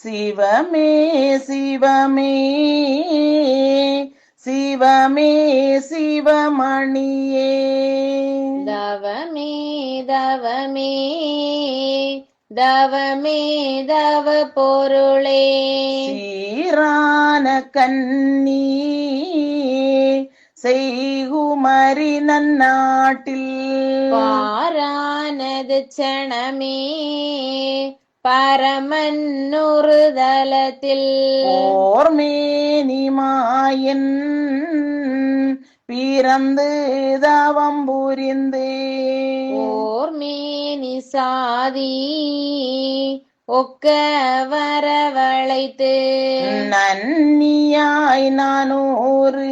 சிவமே சிவமே சிவமே சிவமணியே தவமே தவமே தவமே தவ பொருளே சீரான கண்ணி செய்குமரி நன்னாட்டில் பாரானது சணமே பரமன்னொரு தலத்தில் ஓர்மேனி மாயன் பிறந்து தவம் புரிந்து ஓர்மேனி சாதி ஒக்க வரவழைத்து நன்னியாய் நானூறு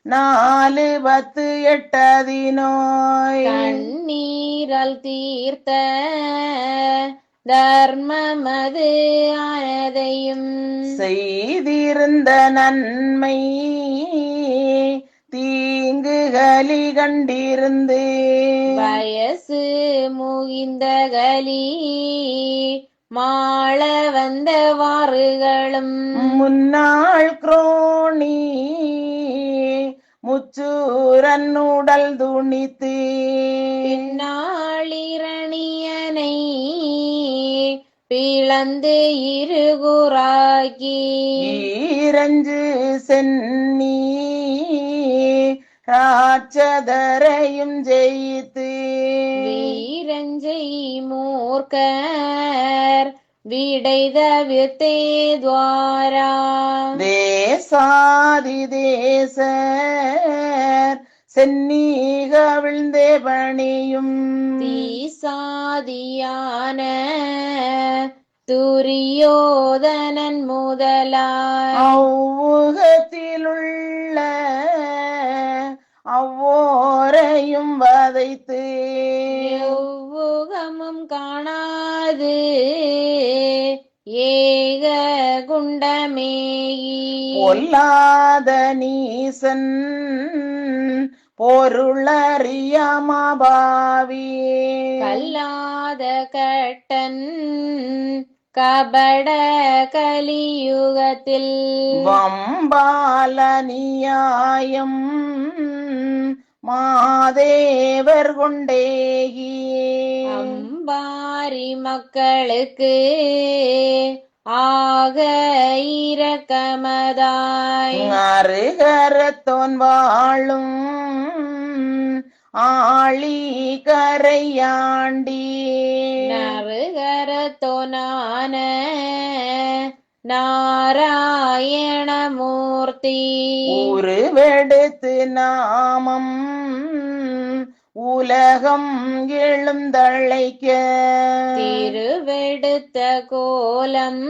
4 10 8 நோய் கண்ணீரால் தீர்த்த தர்மமது ஆனதையும் செய்திருந்த நன்மை தீங்குகளி கண்டிருந்து வயசு முகிந்த கலி மாள வந்த வாறுகளும் முன்னாள் குரோணி முச்சூரன் உடல் துணித்து பின்னாளிரணியனை பிளந்து இருகுறாக்கி ஈரஞ்சு சென்னி ராட்சதரையும் ஜெயித்து வீரஞ்சை மூர்க்கர் விடை தவிர்த்தே துவாரா தேசாதி தேசர் சென்னி கவிழ்ந்தே பணியும் தீசாதியான துரியோதனன் முதலாய் அவ்வுகத்திலுள்ள அவ்வோரையும் வதைத்து எவ்வுகமும் காணாது ஏக குண்டமேயி பொல்லாத நீசன் பொருளறியாமபாவி கல்லாத கட்டன் கபட கலியுகத்தில் வம்பால நியாயம் மாதேவர் கொண்டேகி அம்பாரி மக்களுக்கு ஆக இரக்கமதாய் அருகரத்தோன் வாழும் ஆழி கரையாண்டி நறுகரத்தோனான நாராயணமூர்த்தி உருவெடுத்து நாமம் உலகம் எழுந்தழைக்க திருவெடுத்த கோலம்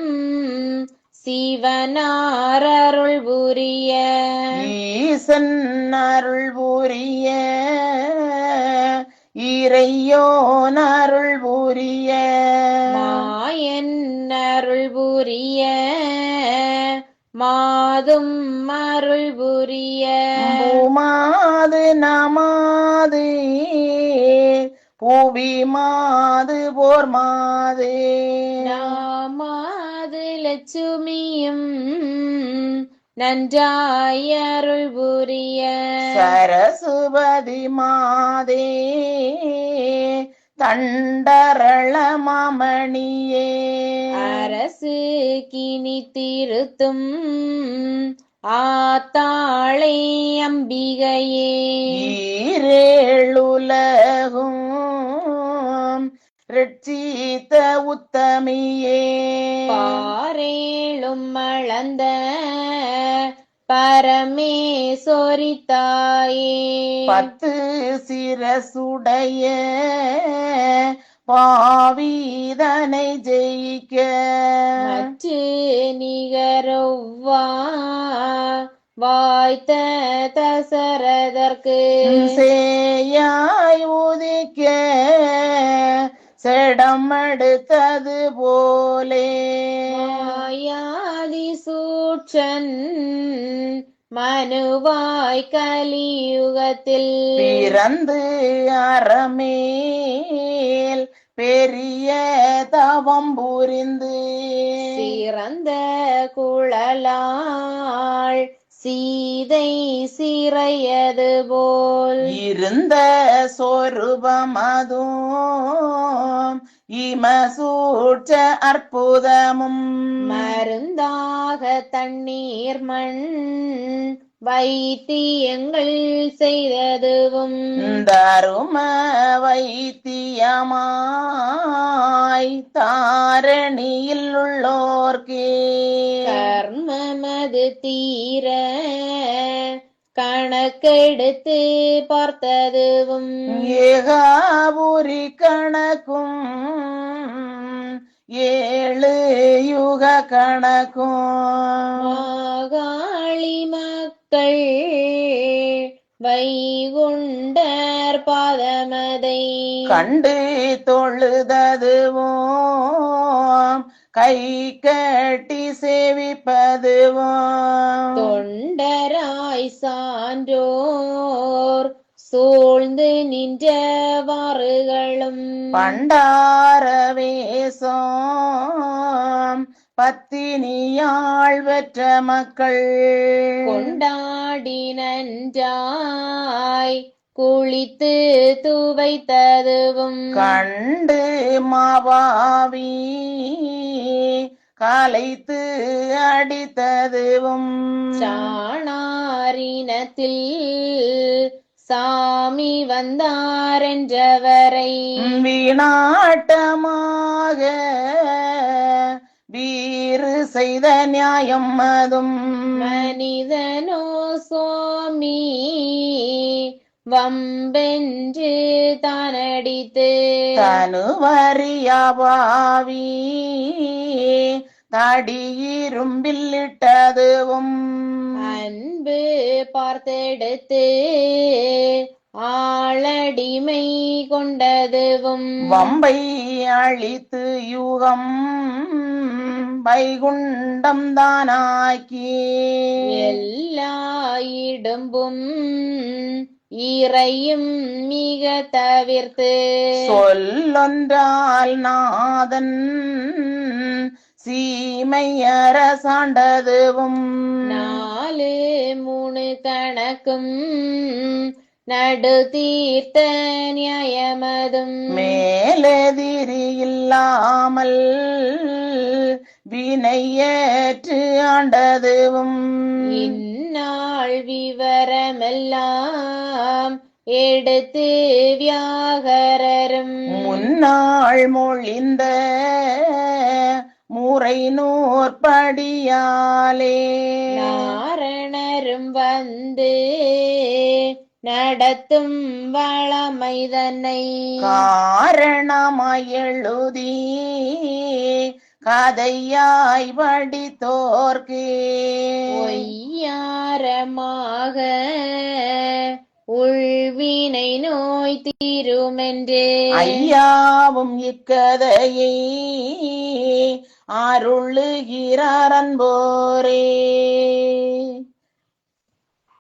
சிவனாரருள் புரிய ஈசன் அருள் புரிய இறையோன் அருள் புரிய மாயன் அருள் புரிய மாதும் அருள் புரிய பூமாது நமாது புவி மாது போர் மாது நாமாது லட்சுமியும் நன்றாய் அருள் புரிய சரசுவதி மாதே தண்டரள மாமணியே அரசு கினி திருத்தும் ஆத்தாளே அம்பிகையே ஈரேழுலகும் ரட்சித்த உத்தமியே பாரேளும் அளந்த பரமேஸ்வரி தாயே 10 சிரசுடைய பாவிதனை ஜெயிக்க மற்று நிகரொவ்வா வாய்த்த தசரதற்கு சேயாய் உதிக்க செடம் எடுத்தது போலே மாயாதி சூட்சன் மனுவாய் கலியுகத்தில் பிறந்து அறமேல் பெரிய தவம் புரிந்து சிறந்த குழலாள் சீதை சிறையது போல் இருந்த சொரூபமதும் இமசூற்ற அற்புதமும் மருந்தாக தண்ணீர் மண் வைத்தியங்கள் செய்ததுவும் தரும வைத்தியமாய் தாரணியில் உள்ளோர்க்கே கர்மமது தீர கணக்கெடுத்து பார்த்ததுவும் ஏகாபுரி கணக்கும் 7 யுக கணக்கும் மாகாளி மக்கள் வைகுண்டர் பாதமதை கண்டு தொழுததுவும் கை கட்டி சேவிப்பதுவும் தொண்டராய் சான்றோர் சூழ்ந்து நின்றவாறுகளும் பண்டார வேஷம் பத்தினியாள் பெற்ற மக்கள் கொண்டாடி நன்றாய் குளித்து துவைத்ததுவும் கண்டு மாபாவி கலைத்து அடித்ததுவும் சாணாரினத்தில் சாமி வந்தாரென்றவரை வீணாட்டமாக வீறு செய்த நியாயம் அதும் மனிதனோ சுவாமி வம்பென்று தானடித்து தனுவறியாபாவி தடியிரும்பில்லிட்டதுவும் அன்பு பார்த்தெடுத்து ஆளடிமை கொண்டதுவும் வம்பை அழித்து யூகம் வைகுண்டம் தானாக்கி எல்லா இடும்பும் இறையும் மிக தவிர்த்து சொல்லொன்றால் நாதன் சீமையர சாண்டதுவும் 4 3 கணக்கும் நடு தீர்த்த நியாயமதும் மேலெதிரி இல்லாமல் வினையேற்று ஆண்டதுவும் இந்நாள் விவரமெல்லாம் எடுத்து வியாகரரும் முன்னாள் மொழிந்த முறை நூற்படியாலே நாரணரும் வந்து நடத்தும் வளமை தன்னை காரணமாய் எழுதி கதையாய் படித்தோர்க்கே பொய்யாரமாக உள்வினை நோய் தீருமென்று ஐயாவும் இக்கதையை அருளுகிறார் அன்போரே.